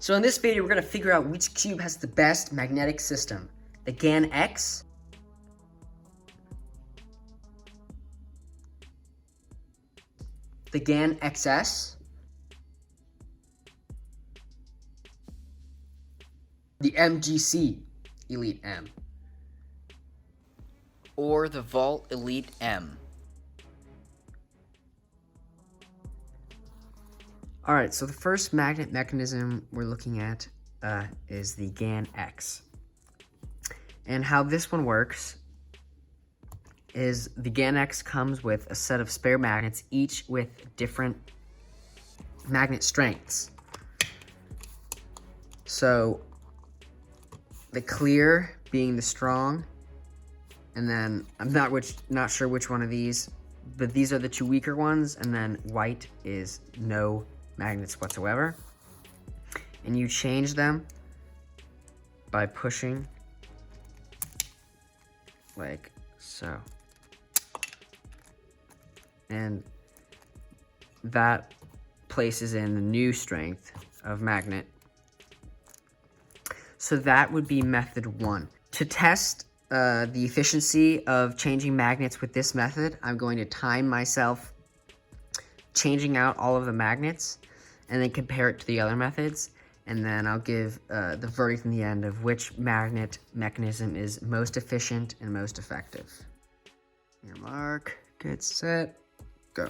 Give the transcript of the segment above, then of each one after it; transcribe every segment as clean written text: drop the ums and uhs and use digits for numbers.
So in this video, we're going to figure out which cube has the best magnetic system. The GAN X, the GAN XS, the MGC Elite M, or the Vault Elite M. Alright, so the first magnet mechanism we're looking at is the GAN X. And how this one works is the GAN X comes with a set of spare magnets, each with different magnet strengths. So the clear being the strong, and then I'm not sure which one of these, but these are the two weaker ones, and then white is no magnets whatsoever. And you change them by pushing like so. And that places in the new strength of magnet. So that would be method 1. To test the efficiency of changing magnets with this method, I'm going to time myself changing out all of the magnets and then compare it to the other methods, and then I'll give the verdict in the end of which magnet mechanism is most efficient and most effective. Your mark, get set, go.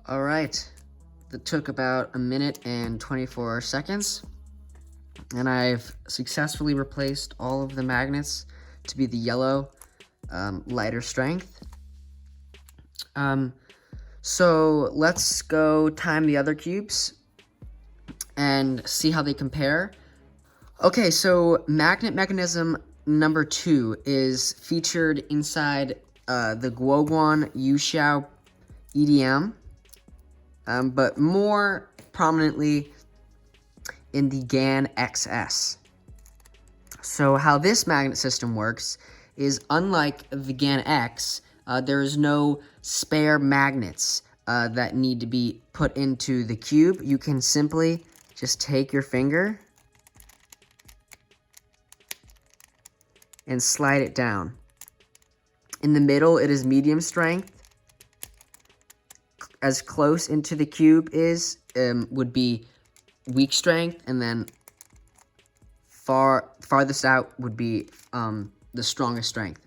All right, that took about 1 minute and 24 seconds, and I've successfully replaced all of the magnets to be the yellow, lighter strength. So let's go time the other cubes and see how they compare. Okay, so magnet mechanism number 2 is featured inside the Guoguan Yuxiao EDM. But more prominently in the GAN XS. So how this magnet system works is, unlike the GAN X, there is no spare magnets that need to be put into the cube. You can simply just take your finger and slide it down. In the middle, it is medium strength. As close into the cube would be weak strength, and then farthest out would be the strongest strength.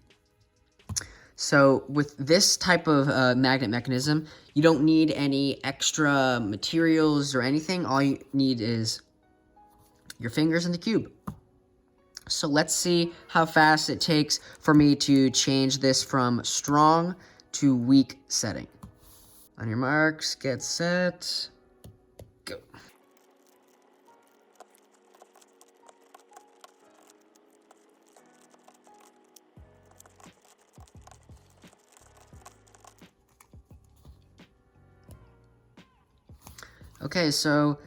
So with this type of magnet mechanism, you don't need any extra materials or anything. All you need is your fingers in the cube. So let's see how fast it takes for me to change this from strong to weak setting. On your marks, get set, go. Okay, so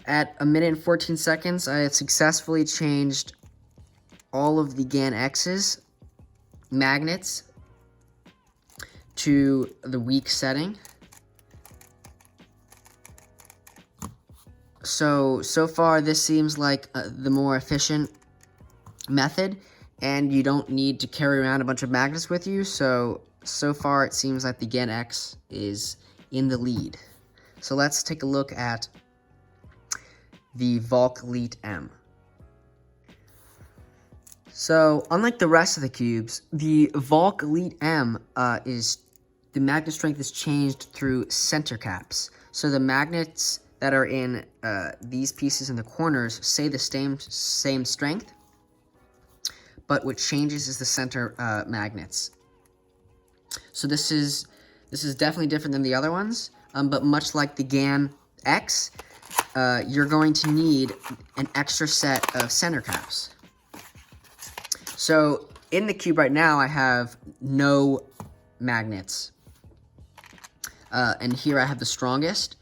at 1 minute and 14 seconds, I had successfully changed all of the GAN X's magnets to the weak setting. So far this seems like the more efficient method, and you don't need to carry around a bunch of magnets with you, so far it seems like the GAN X is in the lead. So let's take a look at the Vault Elite M. So unlike the rest of the cubes, the Vault Elite M the magnet strength is changed through center caps. So the magnets that are in these pieces in the corners stay the same strength, but what changes is the center magnets. So this is definitely different than the other ones, but much like the GAN X, you're going to need an extra set of center caps. So in the cube right now, I have no magnets. and here I have the strongest.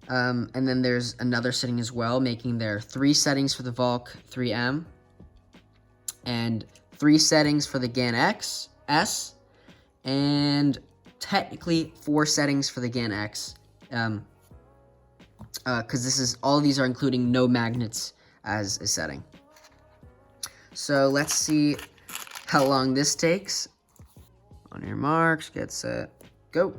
And then there's another setting as well, making there 3 settings for the Valk 3M, and 3 settings for the GAN X S, and technically 4 settings for the GAN X, because all of these are including no magnets as a setting. So let's see how long this takes. On your marks, get set, go.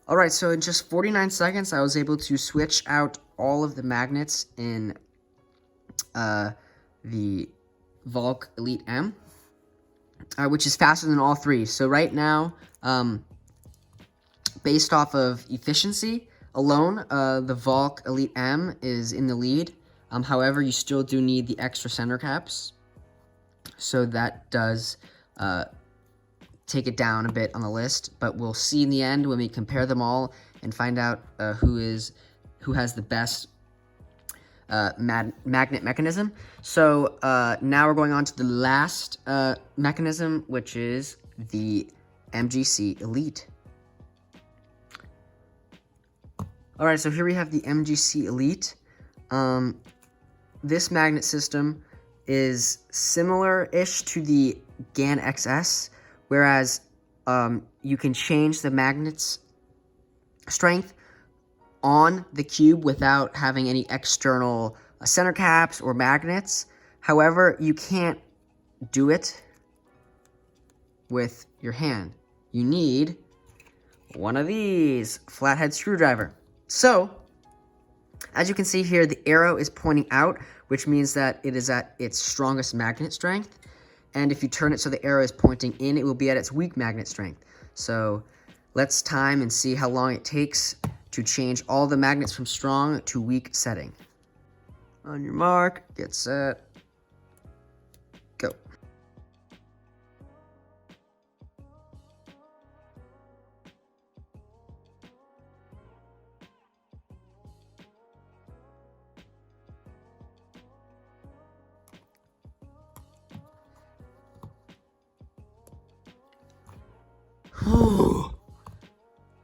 Alright, so in just 49 seconds, I was able to switch out all of the magnets in the Valk Elite M, which is faster than all 3. So right now, based off of efficiency alone, the Valk Elite M is in the lead. However, you still do need the extra center caps, so that does take it down a bit on the list, but we'll see in the end when we compare them all and find out who has the best magnet mechanism. So now we're going on to the last mechanism, which is the MGC Elite. Alright, so here we have the MGC Elite. This magnet system is similar-ish to the GAN XS, whereas you can change the magnet's strength on the cube without having any external center caps or magnets. However, you can't do it with your hand. You need one of these, flathead screwdriver. So, as you can see here, the arrow is pointing out, which means that it is at its strongest magnet strength. And if you turn it so the arrow is pointing in, it will be at its weak magnet strength. So let's time and see how long it takes to change all the magnets from strong to weak setting. On your mark, get set, go.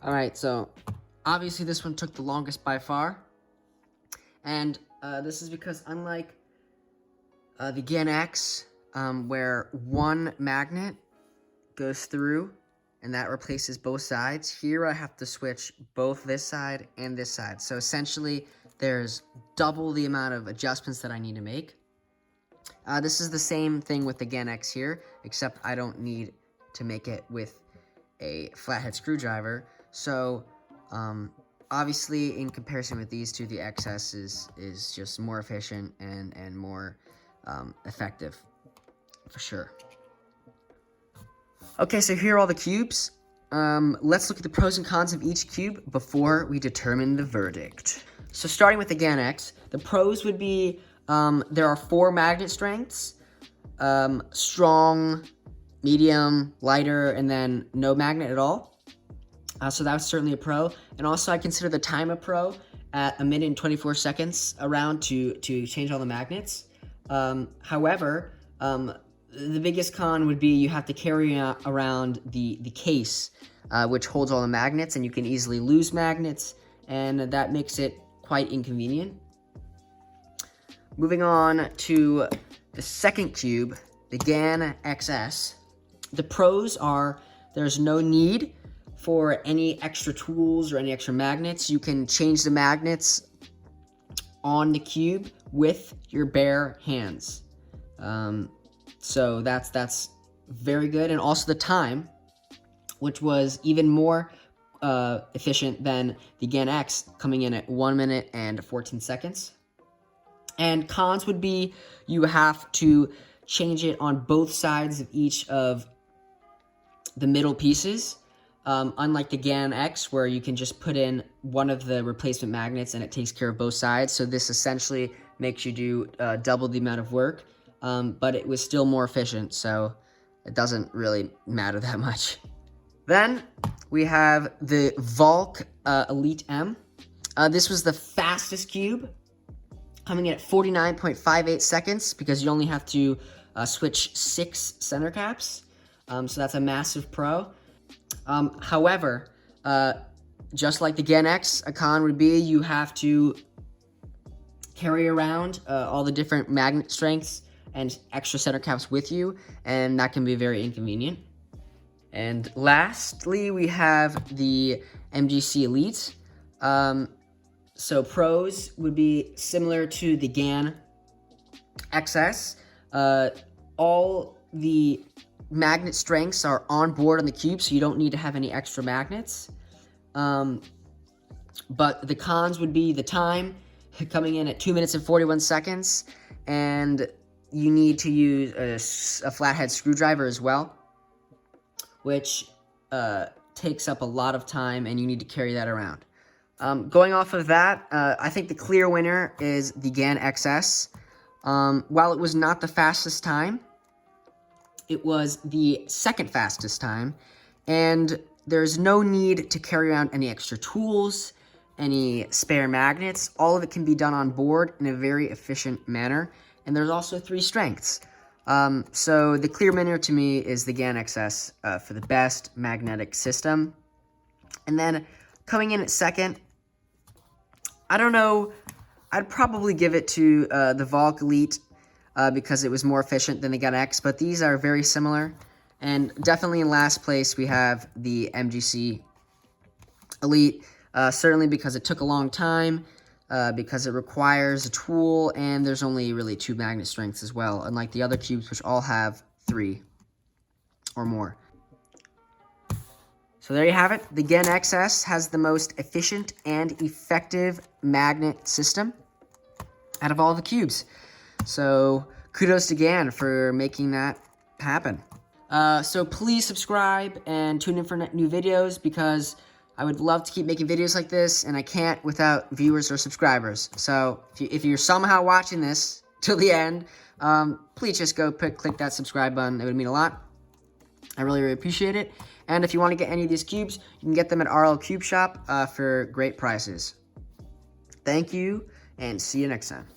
Alright, so obviously this one took the longest by far, and this is because unlike the GAN X, where one magnet goes through and that replaces both sides, here I have to switch both this side and this side. So essentially there's double the amount of adjustments that I need to make. This is the same thing with the GAN X here, except I don't need to make it with a flathead screwdriver. So obviously in comparison with these two, the XS is just more efficient and more effective for sure. Okay, so here are all the cubes. Let's look at the pros and cons of each cube before we determine the verdict. So starting with the GAN X, the pros would be there are 4 magnet strengths: strong, medium, lighter, and then no magnet at all. So that's certainly a pro. And also I consider the time a pro at 1 minute and 24 seconds around to change all the magnets. However, the biggest con would be you have to carry around the case, which holds all the magnets, and you can easily lose magnets, and that makes it quite inconvenient. Moving on to the second cube, the GAN XS. The pros are there's no need for any extra tools or any extra magnets. You can change the magnets on the cube with your bare hands. So that's very good. And also the time, which was even more efficient than the GAN X, coming in at 1 minute and 14 seconds. And cons would be you have to change it on both sides of each of the middle pieces. Unlike the GAN X, where you can just put in one of the replacement magnets and it takes care of both sides. So this essentially makes you do double the amount of work, but it was still more efficient, so it doesn't really matter that much. Then we have the Valk Elite M. This was the fastest cube. coming in at 49.58 seconds because you only have to switch 6 center caps. So that's a massive pro. However, just like the Gen X, a con would be you have to carry around all the different magnet strengths and extra center caps with you, and that can be very inconvenient. And lastly, we have the MGC Elite. So pros would be similar to the GAN XS. All the magnet strengths are on board on the cube, so you don't need to have any extra magnets. But the cons would be the time, coming in at 2 minutes and 41 seconds, and you need to use a flathead screwdriver as well, which takes up a lot of time, and you need to carry that around. Going off of that, I think the clear winner is the GAN XS. While it was not the fastest time, it was the second fastest time, and there's no need to carry around any extra tools, any spare magnets. All of it can be done on board in a very efficient manner, and there's also 3 strengths. So the clear winner to me is the GAN XS for the best magnetic system. And then coming in at second, I don't know, I'd probably give it to the Valk Elite because it was more efficient than the GAN X, but these are very similar. And definitely in last place, we have the MGC Elite, certainly because it took a long time, because it requires a tool, and there's only really 2 magnet strengths as well, unlike the other cubes, which all have 3 or more. So there you have it. The GAN XS has the most efficient and effective magnet system out of all the cubes. So kudos to GAN for making that happen. So please subscribe and tune in for new videos, because I would love to keep making videos like this, and I can't without viewers or subscribers. So if you're somehow watching this till the end, please just go click that subscribe button. It would mean a lot. I really, really appreciate it. And if you want to get any of these cubes, you can get them at RL Cube Shop for great prices. Thank you, and see you next time.